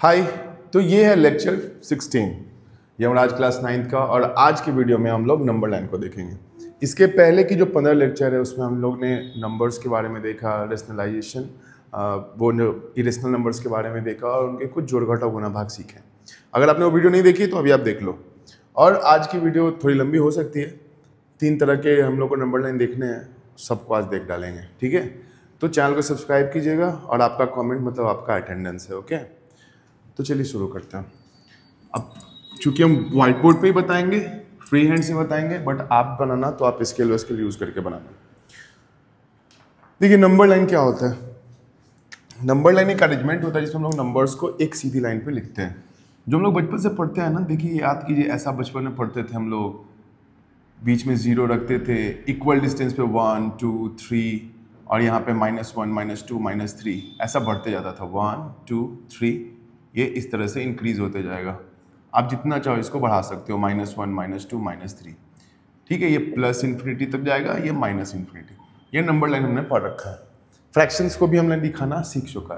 हाय। तो ये है लेक्चर 16, ये हमारा आज क्लास 9th का। और आज की वीडियो में हम लोग नंबर लाइन को देखेंगे। इसके पहले की जो 15 लेक्चर है उसमें हम लोग ने नंबर्स के बारे में देखा, रेशनलाइजेशन, वो इरेशनल नंबर्स के बारे में देखा और उनके कुछ जोड़ घटाव गुणा भाग सीखे। अगर आपने वो वीडियो नहीं देखी तो अभी आप देख लो। और आज की वीडियो थोड़ी लंबी हो सकती है, 3 तरह के हम लोग को नंबर लाइन देखने हैं, सबको आज देख डालेंगे, ठीक है। तो चैनल को सब्सक्राइब कीजिएगा और आपका कमेंट मतलब आपका अटेंडेंस है, ओके। तो चलिए शुरू करते हैं। अब चूंकि हम व्हाइट बोर्ड पे ही बताएंगे, फ्री हैंड से बताएंगे, बट आप बनाना तो आप स्केल व स्केल यूज करके बनाना। देखिए नंबर लाइन क्या होता है। नंबर लाइन एक अरेंजमेंट होता है जिसमें हम लोग नंबर्स को एक सीधी लाइन पे लिखते हैं। जो हम लोग बचपन से पढ़ते हैं ना, देखिए याद कीजिए, ऐसा बचपन में पढ़ते थे हम लोग, बीच में 0 रखते थे, इक्वल डिस्टेंस पे 1 2 3 और यहाँ पे -1 -2 -3 ऐसा बढ़ते जाता था। 1 2 3 ये इस तरह से इंक्रीज होते जाएगा। आप जितना चाहो इसको बढ़ा सकते हो, -1 -2 -3, ठीक है। ये प्लस इन्फिनिटी तक जाएगा, ये माइनस इन्फिनिटी। ये नंबर लाइन हमने पढ़ रखा है। फ्रैक्शंस को भी हमने दिखाना सीख चुका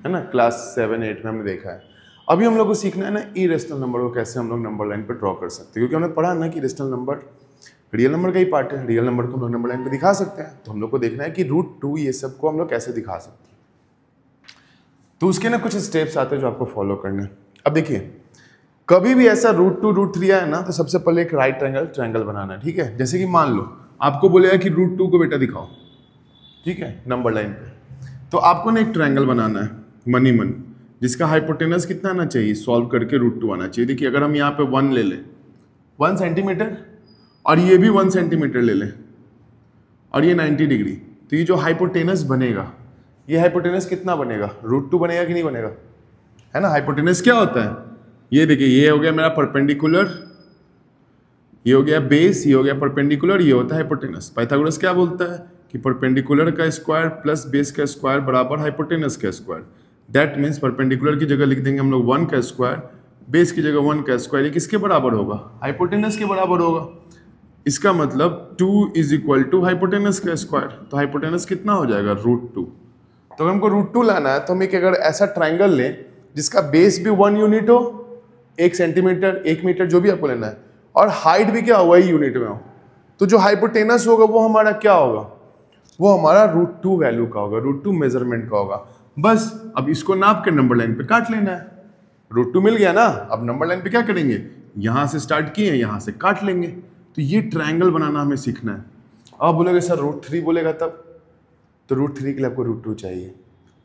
है ना, क्लास 7 8 में हमने देखा है। अभी हम लोग को सीखना है ना इरेशनल नंबर को कैसे हम लोग नंबर लाइन पर ड्रॉ कर सकते हैं, क्योंकि हमने पढ़ा ना कि इरेशनल नंबर रियल नंबर का ही पार्ट है। रियल नंबर को हम लोग नंबर लाइन पे दिखा सकते हैं, तो हम लोग को देखना है कि √2 ये सब को हम लोग कैसे दिखा सकते हैं। तो उसके ना कुछ स्टेप्स आते हैं जो आपको फॉलो करने हैं। अब देखिए, कभी भी ऐसा √2 √3 आया ना, तो सबसे पहले एक राइट ट्रायंगल बनाना है, ठीक है। जैसे कि मान लो आपको बोलेगा कि √2 को बेटा दिखाओ, ठीक है, नंबर लाइन पे। तो आपको ना एक ट्रायंगल बनाना है मन, जिसका हाइपोटेनस कितना आना चाहिए, सॉल्व करके √2 आना चाहिए। देखिए अगर हम यहाँ पे 1 ले लें, 1 सेंटीमीटर, और ये भी 1 सेंटीमीटर ले लें, और ये 90 डिग्री, तो ये जो हाइपोटेनस बनेगा, ये हाइपोटेनस कितना बनेगा, √2 बनेगा कि नहीं बनेगा, है ना। हाइपोटेनस क्या होता है, ये देखिए, ये हो गया मेरा परपेंडिकुलर, ये हो गया बेस, ये हो गया परपेंडिकुलर, ये होता है हाइपोटेनस। पाइथागोरस क्या बोलता है कि परपेंडिकुलर का स्क्वायर प्लस बेस का स्क्वायर बराबर हाइपोटेनस का स्क्वायर। दैट मीन्स परपेंडिकुलर की जगह लिख देंगे हम लोग 1 का स्क्वायर, बेस की जगह 1 का स्क्वायर। ये किसके बराबर होगा, हाइपोटेनस के बराबर होगा। इसका मतलब 2 = हाइपोटेनस का स्क्वायर। तो हाइपोटेनस कितना हो जाएगा, √2। तो अगर हमको √2 लाना है तो हम एक अगर ऐसा ट्राइंगल लें जिसका बेस भी 1 यूनिट हो, 1 सेंटीमीटर 1 मीटर जो भी आपको लेना है, और हाइट भी क्या हो, वही यूनिट में हो, तो जो हाइपोटेनस होगा वो हमारा क्या होगा, वो हमारा √2 वैल्यू का होगा, √2 मेजरमेंट का होगा। बस अब इसको नाप के नंबर लाइन पे काट लेना है। √2 मिल गया ना, अब नंबर लाइन पे क्या करेंगे, यहां से स्टार्ट किए, यहां से काट लेंगे। तो ये ट्रायंगल बनाना हमें सीखना है। अब बोलेगा सर √3 बोलेगा तब, तो √3 के लिए आपको √2 चाहिए,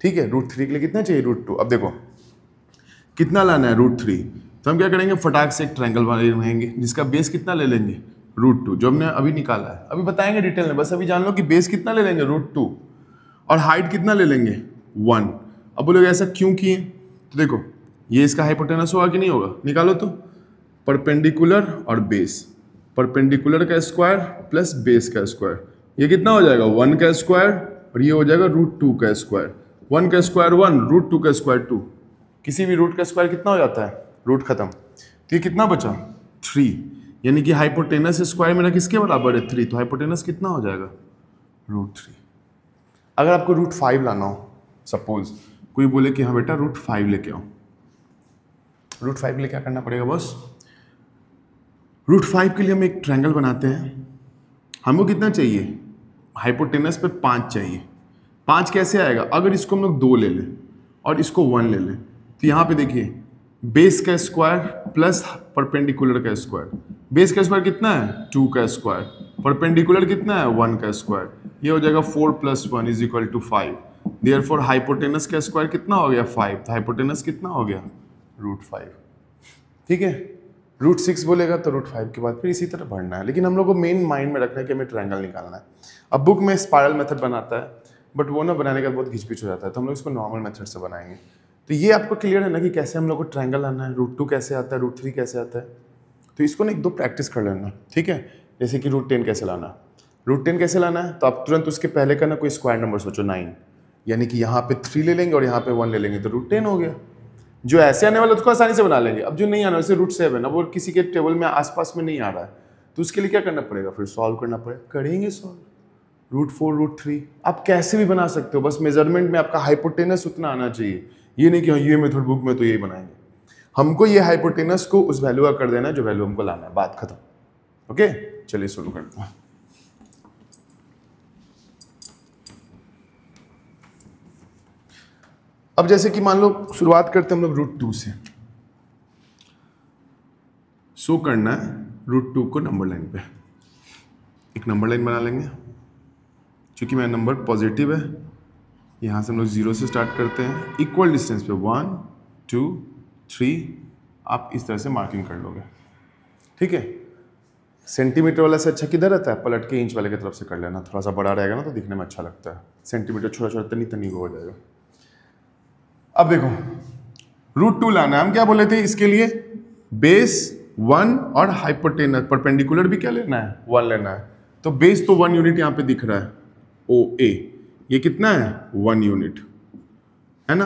ठीक है। √3 के लिए कितना चाहिए, √2। अब देखो कितना लाना है, √3। तो हम क्या करेंगे, फटाक से एक ट्रायंगल बनाएंगे जिसका बेस कितना ले लेंगे, √2, जो हमने अभी निकाला है। अभी बताएंगे डिटेल में, बस अभी जान लो कि बेस कितना ले लेंगे, √2, और हाइट कितना ले लेंगे, 1। अब बोलोगे ऐसा क्यों किए, तो देखो ये इसका हाइपोटेनस होगा कि नहीं होगा, निकालो तो। परपेंडिकुलर और बेस, परपेंडिकुलर का स्क्वायर प्लस बेस का स्क्वायर, ये कितना हो जाएगा, 1 का स्क्वायर, और ये हो जाएगा √2 का स्क्वायर। 1 का स्क्वायर 1, √2 का स्क्वायर 2। किसी भी रूट का स्क्वायर कितना हो जाता है, रूट खत्म। तो ये कितना बचा, 3, यानी कि हाइपोटेनस स्क्वायर मेरा किसके बराबर है, 3। तो हाइपोटेनस कितना हो जाएगा, √3। अगर आपको √5 लाना हो, सपोज कोई बोले कि हाँ बेटा √5 लेके आओ, √5 के लिए क्या करना पड़ेगा बस, √5 के लिए हम एक ट्रायंगल बनाते हैं। हमको कितना चाहिए, हाइपोटेनस पे 5 चाहिए। 5 कैसे आएगा, अगर इसको हम लोग 2 ले लें और इसको 1 ले लें, तो यहाँ पे देखिए बेस का स्क्वायर प्लस परपेंडिकुलर का स्क्वायर। बेस का स्क्वायर कितना है, 2 का स्क्वायर, परपेंडिकुलर कितना है, 1 का स्क्वायर। ये हो जाएगा 4 + 1 = 5। देयरफॉर हाइपोटेनस का स्क्वायर कितना हो गया, 5। तो हाइपोटेनस कितना हो गया, √5, ठीक है। √6 बोलेगा तो √5 के बाद फिर इसी तरह बढ़ना है। लेकिन हम लोग को मेन माइंड में रखना है कि हमें ट्रायंगल निकालना है। अब बुक में स्पाइरल मेथड बनाता है, बट वो ना बनाने का बहुत घिचपिच हो जाता है, तो हम लोग इसको नॉर्मल मेथड से बनाएंगे। तो ये आपको क्लियर है ना कि कैसे हम लोग को ट्रायंगल लाना है, √2 कैसे आता है, √3 कैसे आता है। तो इसको ना 1-2 प्रैक्टिस कर लेना, ठीक है। जैसे कि √10 कैसे लाना है, √10 कैसे लाना है, तो आप तुरंत उसके पहले का ना कोई स्क्वायर नंबर सोचो, 9, यानी कि यहाँ पे 3 ले लेंगे और यहाँ पे 1 ले लेंगे, तो √10 हो गया। जो ऐसे आने वाला उसको आसानी से बना लेंगे। अब जो नहीं आना, जैसे √7, अब वो किसी के टेबल में आसपास में नहीं आ रहा है, तो उसके लिए क्या करना पड़ेगा, फिर सॉल्व करना पड़ेगा, करेंगे सॉल्व। √4 √3 आप कैसे भी बना सकते हो, बस मेजरमेंट में आपका हाइपोटेनस उतना आना चाहिए ये नहीं कि हाँ ये मेथड बुक में तो यही बनाएंगे, हमको ये हाइपोटेनस को उस वैल्यू का कर देना है जो वैल्यू हमको लाना है, बात खत्म। ओके चलिए शुरू करते हैं। अब जैसे कि मान लो शुरुआत करते हैं हम लोग √2 से। शो करना है √2 को नंबर लाइन पे, एक नंबर लाइन बना लेंगे। क्योंकि मेरा नंबर पॉजिटिव है, यहाँ से हम लोग 0 से स्टार्ट करते हैं, इक्वल डिस्टेंस पे 1 2 3 आप इस तरह से मार्किंग कर लोगे। ठीक है, सेंटीमीटर वाला से अच्छा किधर रहता है, पलट के इंच वाले की तरफ से कर लेना, थोड़ा सा बड़ा रहेगा ना तो दिखने में अच्छा लगता है। सेंटीमीटर छोटा छोटा तनी तनी हो जाएगा। अब देखो √2 लाना है, हम क्या बोले थे इसके लिए, बेस 1 और हाइपोटेनस परपेंडिकुलर भी क्या लेना है, 1 लेना है। तो बेस तो 1 यूनिट यहाँ पे दिख रहा है OA, ये कितना है 1 यूनिट है ना।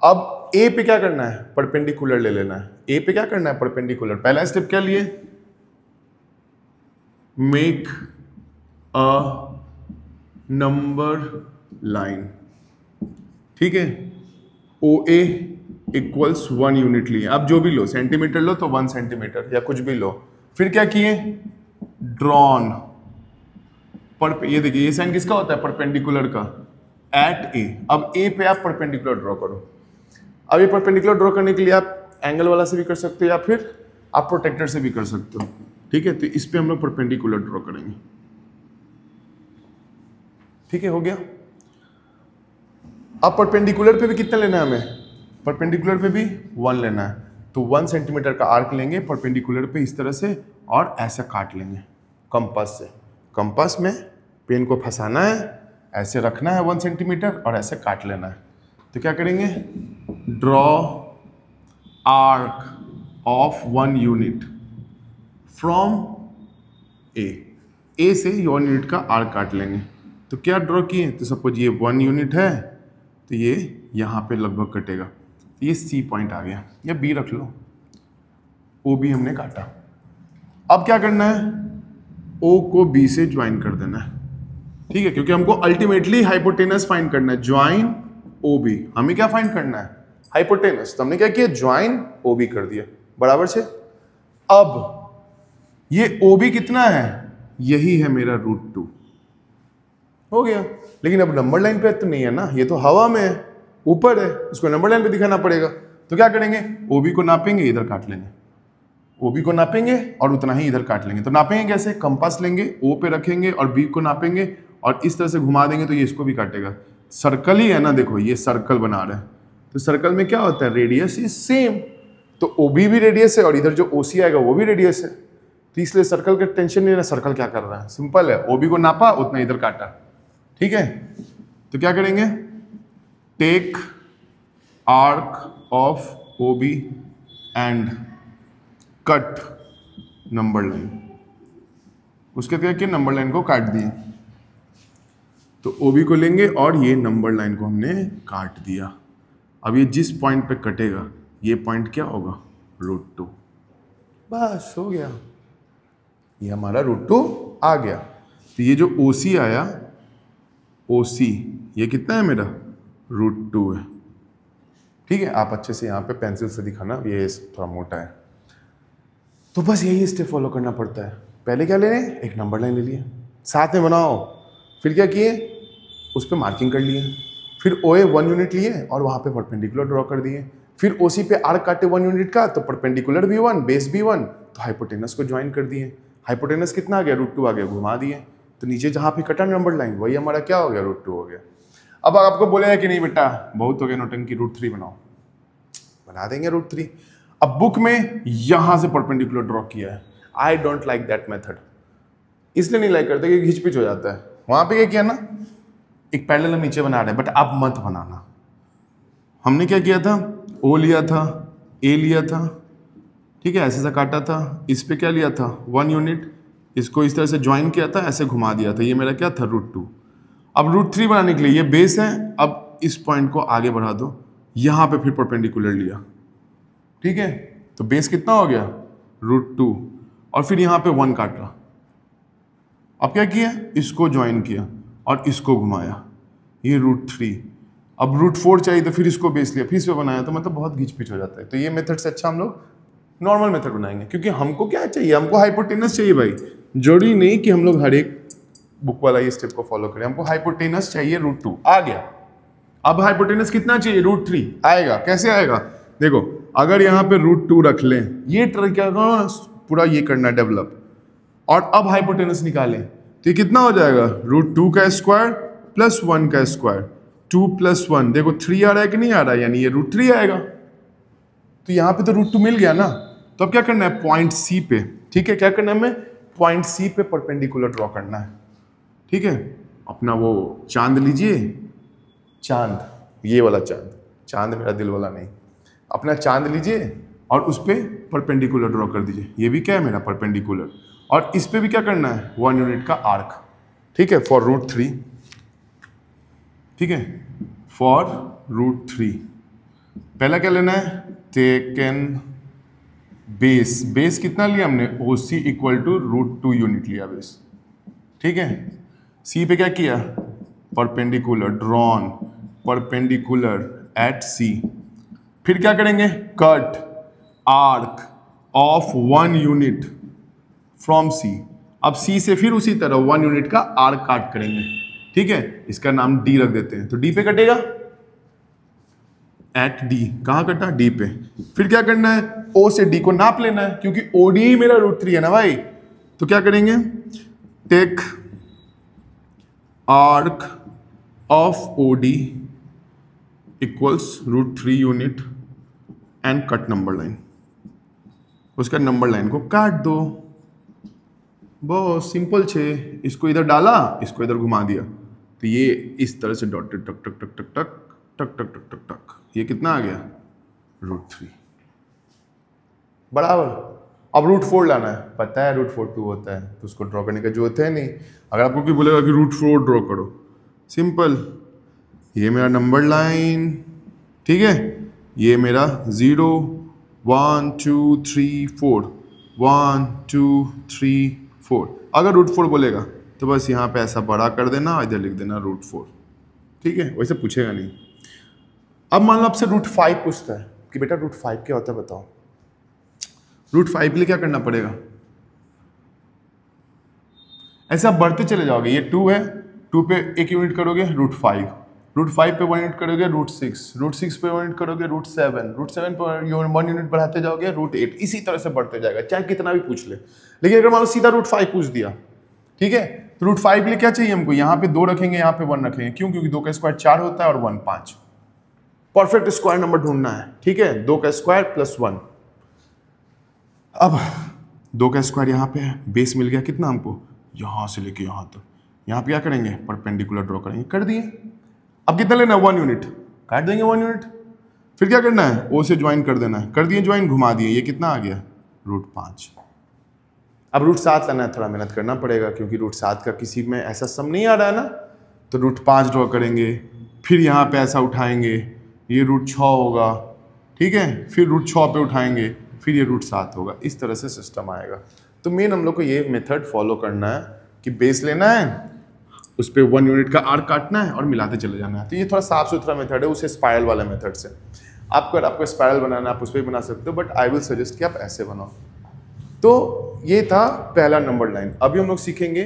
अब A पे क्या करना है, परपेंडिकुलर ले लेना है। A पे क्या करना है, परपेंडिकुलर। पहला स्टेप क्या लिए, मेक अ नंबर लाइन। ठीक है, OA इक्वल्स 1 यूनिट लिए, अब जो भी लो, सेंटीमीटर लो तो 1 सेंटीमीटर या कुछ भी लो। फिर क्या किए, ड्रॉन पर, ये देखिए ये साइन किसका होता है, परपेंडिकुलर का, एट A। अब A पे आप परपेंडिकुलर ड्रॉ करो। अब ये परपेंडिकुलर ड्रॉ करने के लिए आप एंगल वाला से भी कर सकते हो या फिर आप प्रोटेक्टर से भी कर सकते हो। ठीक है, तो इस पे हम लोग परपेंडिकुलर ड्रॉ करेंगे। ठीक है, हो गया। अब परपेंडिकुलर पे भी कितना लेना है हमें, परपेंडिकुलर पे भी 1 लेना है। तो 1 सेंटीमीटर का आर्क लेंगे परपेंडिकुलर पे इस तरह से और ऐसा काट लेंगे कंपास से। कंपास में पेन को फंसाना है, ऐसे रखना है 1 सेंटीमीटर और ऐसे काट लेना है। तो क्या करेंगे, draw arc of 1 unit from A से 1 यूनिट का आर्क काट लेंगे। तो क्या ड्रॉ किए, तो सपोज ये 1 यूनिट है तो ये यहाँ पे लगभग कटेगा, तो ये C पॉइंट आ गया, या B रख लो, OB हमने काटा। अब क्या करना है, O को B से ज्वाइन कर देना है। ठीक है, क्योंकि हमको अल्टीमेटली हाइपोटेनस फाइंड करना है, ज्वाइन OB। हमें क्या फाइंड करना है, हाइपोटेनस। तो हमने क्या किया, ज्वाइन OB कर दिया, बराबर से। अब ये OB कितना है, यही है मेरा √2, हो गया। लेकिन अब नंबर लाइन पे तो नहीं है ना, ये तो हवा में है, ऊपर है, इसको नंबर लाइन पे दिखाना पड़ेगा। तो क्या करेंगे, OB को नापेंगे, इधर काट लेंगे, OB को नापेंगे और उतना ही इधर काट लेंगे। तो नापेंगे कैसे, कंपास लेंगे, O पे रखेंगे और B को नापेंगे और इस तरह से घुमा देंगे तो ये इसको भी काटेगा। सर्कल ही है ना, देखो ये सर्कल बना रहे हैं, तो सर्कल में क्या होता है, रेडियस इज सेम। तो OB भी रेडियस है और इधर जो OC आएगा वो भी रेडियस है, तो इसलिए सर्कल का टेंशन नहीं है। सर्कल क्या कर रहा है, सिंपल है, OB को नापा उतना इधर काटा। ठीक है, तो क्या करेंगे, take arc of OB and cut number line. उसके क्या किया, नंबर लाइन को काट दिए। तो OB को लेंगे और ये नंबर लाइन को हमने काट दिया। अब ये जिस पॉइंट पे कटेगा ये पॉइंट क्या होगा, √2। बस हो गया, ये हमारा √2 आ गया। तो ये जो OC आया, OC ये कितना है मेरा, √2 है। ठीक है, आप अच्छे से यहाँ पे पेंसिल से दिखाना, ये थोड़ा मोटा है। तो बस यही स्टेप फॉलो करना पड़ता है। पहले क्या ले रहे हैं, एक नंबर लाइन ले लिए, साथ में बनाओ। फिर क्या किए, उस पर मार्किंग कर लिए। फिर OA 1 यूनिट लिए और वहाँ पे परपेंडिकुलर ड्रॉ कर दिए। फिर OC पे आर्क काटे 1 यूनिट का, तो परपेंडिकुलर भी 1, बेस भी 1, तो हाइपोटेनस को ज्वाइन कर दिए। हाइपोटेनस कितना आ गया, √2 आ गया, घुमा दिए। तो नीचे जहाँ पे कटा नंबर लाइन वही हमारा क्या हो गया, √2 हो गया। अब आपको बोलेगा कि नहीं बेटा बहुत हो गया नौटंकी, √3 बनाओ, बना देंगे √3। अब बुक में यहाँ से परपेंडिकुलर ड्रॉ किया है, I don't like that method, इसलिए नहीं लाइक करते कि घिचपिच हो जाता है। वहाँ पे क्या किया ना, एक पैरेलल नीचे बना रहे हैं, बट आप मत बनाना। हमने क्या किया था, O लिया था, A लिया था, ठीक है, ऐसे से काटा था। इस पे क्या लिया था, 1 यूनिट, इसको इस तरह से ज्वाइन किया था, ऐसे घुमा दिया था, ये मेरा क्या था, √2। अब √3 बनाने के लिए ये बेस है, अब इस पॉइंट को आगे बढ़ा दो, यहाँ पे फिर परपेंडिकुलर लिया। ठीक है, तो बेस कितना हो गया, √2, और फिर यहाँ पे 1 काटा। अब क्या किया, इसको ज्वाइन किया और इसको घुमाया, ये √3। अब रूट 4 चाहिए तो फिर इसको बेस लिया, फिर इस पे बनाया, तो मतलब बहुत घिच पिच हो जाता है। तो ये मेथड से अच्छा हम लोग नॉर्मल मेथड बनाएंगे, क्योंकि हमको क्या चाहिए, हमको हाइपोटेनस चाहिए भाई। जरूरी नहीं कि हम लोग हर एक बुक वाला ये स्टेप को फॉलो करें, हमको हाइपोटेनस चाहिए रूट 2 आ गया। अब हाइपोटेनस कितना चाहिए, रूट 3 आएगा। कैसे आएगा, देखो अगर यहाँ पे रूट 2 रख लें, ये क्या पूरा ये करना है डेवलप, और अब हाइपोटेनस निकालें तो ये कितना हो जाएगा, रूट 2 का स्क्वायर प्लस 1 का स्क्वायर, 2 प्लस 1, देखो 3 आ रहा है कि नहीं आ रहा है, यानी ये रूट 3 आएगा। तो यहाँ पे तो रूट 2 मिल गया ना, तो अब क्या करना है, पॉइंट सी पे, ठीक है, क्या करना है, हमें पॉइंट सी पे परपेंडिकुलर ड्रॉ करना है। ठीक है, अपना वो चांद लीजिए, चांद, ये वाला चांद, चांद मेरा दिल वाला नहीं, अपना चांद लीजिए और उस पर परपेंडिकुलर ड्रॉ कर दीजिए। ये भी क्या है मेरा परपेंडिकुलर, और इस पे भी क्या करना है, 1 यूनिट का आर्क। ठीक है, फॉर रूट 3, ठीक है, फॉर रूट 3 पहला क्या लेना है, टेकन बेस, बेस कितना लिया हमने, OC equal to root 2 unit लिया बेस। ठीक है, सी पे क्या किया, perpendicular drawn, perpendicular at C, फिर क्या करेंगे, cut arc of 1 unit from C. अब सी से फिर उसी तरह 1 यूनिट का आर्क काट करेंगे। ठीक है, इसका नाम डी रख देते हैं, तो डी पे कटेगा, एट डी, कहां कटा, डी पे। फिर क्या करना है, ओ से डी को नाप लेना है, क्योंकि ओडी मेरा रूट 3 है ना भाई। तो क्या करेंगे, take arc of OD equals root 3 unit and cut number line, उसका नंबर लाइन को काट दो, बहुत सिंपल छे। इसको इधर डाला, इसको इधर घुमा दिया, तो ये इस तरह से डॉटेड टक टक टक टक टक टक टक टक टक टक, ये कितना आ गया, रूट 3 बराबर। अब रूट 4 लाना है, पता है रूट 4 2 होता है, तो उसको ड्रॉ करने का जरूरत है नहीं। अगर आपको कोई बोलेगा कि रूट 4 ड्रॉ करो, सिंपल, ये मेरा नंबर लाइन, ठीक है, ये मेरा 0 1 2 3 4 1 2 3 4। अगर रूट 4 बोलेगा तो बस यहाँ पे ऐसा बड़ा कर देना, इधर लिख देना रूट 4। ठीक है, वैसे पूछेगा नहीं। अब मान लो आपसे रूट 5 पूछता है कि बेटा रूट 5 क्या होता है बताओ। रूट 5 के लिए क्या करना पड़ेगा, ऐसा बढ़ते चले जाओगे, ये 2 है, 2 पे 1 यूनिट करोगे रूट 5, रूट 5 पे 1 यूनिट करोगे रूट 6, रूट 6 पे 1 यूनिट करोगे रूट 7, रूट 7 पे 1 यूनिट बढ़ाते जाओगे रूट 8, इसी तरह से बढ़ते जाएगा, चाहे कितना भी पूछ ले। लेकिन अगर मान लो सीधा रूट 5 पूछ दिया, ठीक है, तो रूट 5 के लिए क्या चाहिए हमको, यहाँ पे 2 रखेंगे, यहाँ पे 1 रखेंगे, क्यों, क्योंकि 2 का स्क्वायर 4 होता है और 1 5, परफेक्ट स्क्वायर नंबर ढूंढना है। ठीक है, 2 का स्क्वायर प्लस 1। अब 2 का स्क्वायर यहाँ पे है, बेस मिल गया कितना हमको, यहाँ से लेके यहाँ तक, यहाँ पे क्या करेंगे, परपेंडिकुलर ड्रॉ करेंगे, कर दिए। अब कितना लेना है, 1 यूनिट, काट देंगे 1 यूनिट। फिर क्या करना है, ओ से ज्वाइन कर देना है, कर दिए ज्वाइन, घुमा दिए, ये कितना आ गया, रूट 5। अब रूट 7 लाना है, थोड़ा मेहनत करना पड़ेगा, क्योंकि रूट 7 का किसी में ऐसा सम नहीं आ रहा है ना, तो रूट 5 ड्रॉ करेंगे, फिर यहाँ पे ऐसा उठाएंगे, ये रूट 6 होगा, ठीक है, फिर रूट 6 पे उठाएंगे, फिर ये रूट 7 होगा, इस तरह से सिस्टम आएगा। तो मेन हम लोग को ये मेथड फॉलो करना है कि बेस लेना है, उस पर 1 यूनिट का आर्क काटना है और मिलाते चले जाना है। तो ये थोड़ा साफ सुथरा मेथड है उसे स्पाइरल वाले मेथड से। आपको स्पाइरल बनाना है आप उस पर भी बना सकते हो, बट आई विल सजेस्ट कि आप ऐसे बनाओ। तो ये था पहला नंबर लाइन। अभी हम लोग सीखेंगे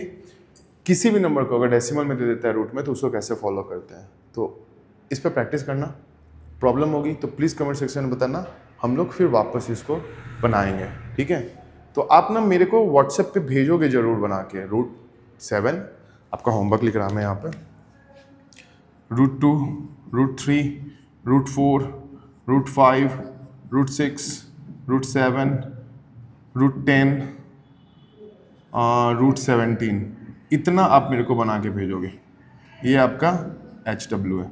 किसी भी नंबर को अगर डेसिमल में दे देता है रूट में, तो उसको कैसे फॉलो करते हैं। तो इस पर प्रैक्टिस करना, प्रॉब्लम होगी तो प्लीज़ कमेंट सेक्शन में बताना, हम लोग फिर वापस इसको बनाएंगे। ठीक है, तो आप ना मेरे को व्हाट्सएप पे भेजोगे जरूर बना के, रूट 7 आपका होमवर्क लिख रहा हूँ मैं यहाँ पे, root 2, root 3, root 4, root 5, root 6, root 7, root 10, root 17, इतना आप मेरे को बना के भेजोगे। ये आपका HW है।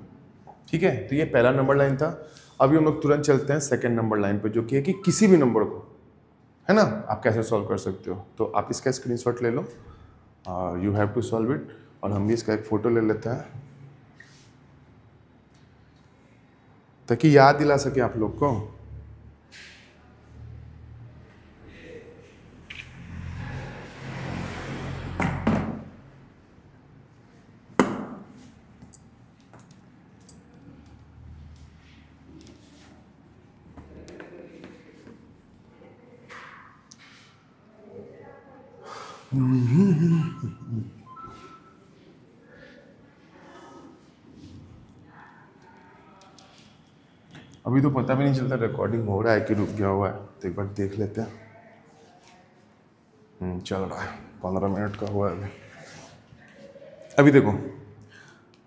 ठीक है, तो ये पहला नंबर लाइन था। अभी हम लोग तुरंत चलते हैं सेकंड नंबर लाइन पे, जो कि है कि किसी भी नंबर को, है ना, आप कैसे सॉल्व कर सकते हो। तो आप इसका स्क्रीनशॉट ले लो, you have to solve it, और हम भी इसका एक फ़ोटो ले लेते हैं ताकि याद दिला सके आप लोग को। अभी तो पता भी नहीं चलता रिकॉर्डिंग हो रहा है कि रुक गया हुआ है, तो एक बार देख लेते हैं। चल रहा है, 15 मिनट का हुआ है अभी। अभी देखो,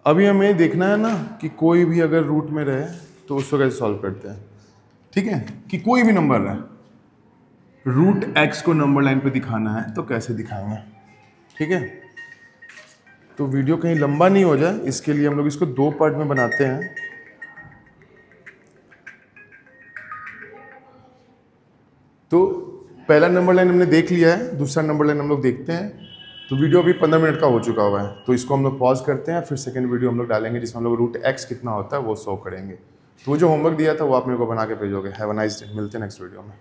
अभी हमें देखना है ना कि कोई भी अगर रूट में रहे तो उसको कैसे सॉल्व करते हैं। ठीक है, कि कोई भी नंबर रहे, रूट एक्स को नंबर लाइन पे दिखाना है तो कैसे दिखाएंगे। ठीक है, तो वीडियो कहीं लंबा नहीं हो जाए इसके लिए हम लोग इसको 2 पार्ट में बनाते हैं। तो पहला नंबर लाइन हमने देख लिया है, दूसरा नंबर लाइन हम लोग देखते हैं। तो वीडियो अभी 15 मिनट का हो चुका हुआ है, तो इसको हम लोग पॉज करते हैं, फिर सेकंड वीडियो हम लोग डालेंगे जिसमें हम लोग रूट एक्स कितना होता है वो शो करेंगे। तो वो जो होमवर्क दिया था वो आप मेरे को बना के भेजोगे। हैव अ नाइस डे, मिलते हैं नेक्स्ट वीडियो में।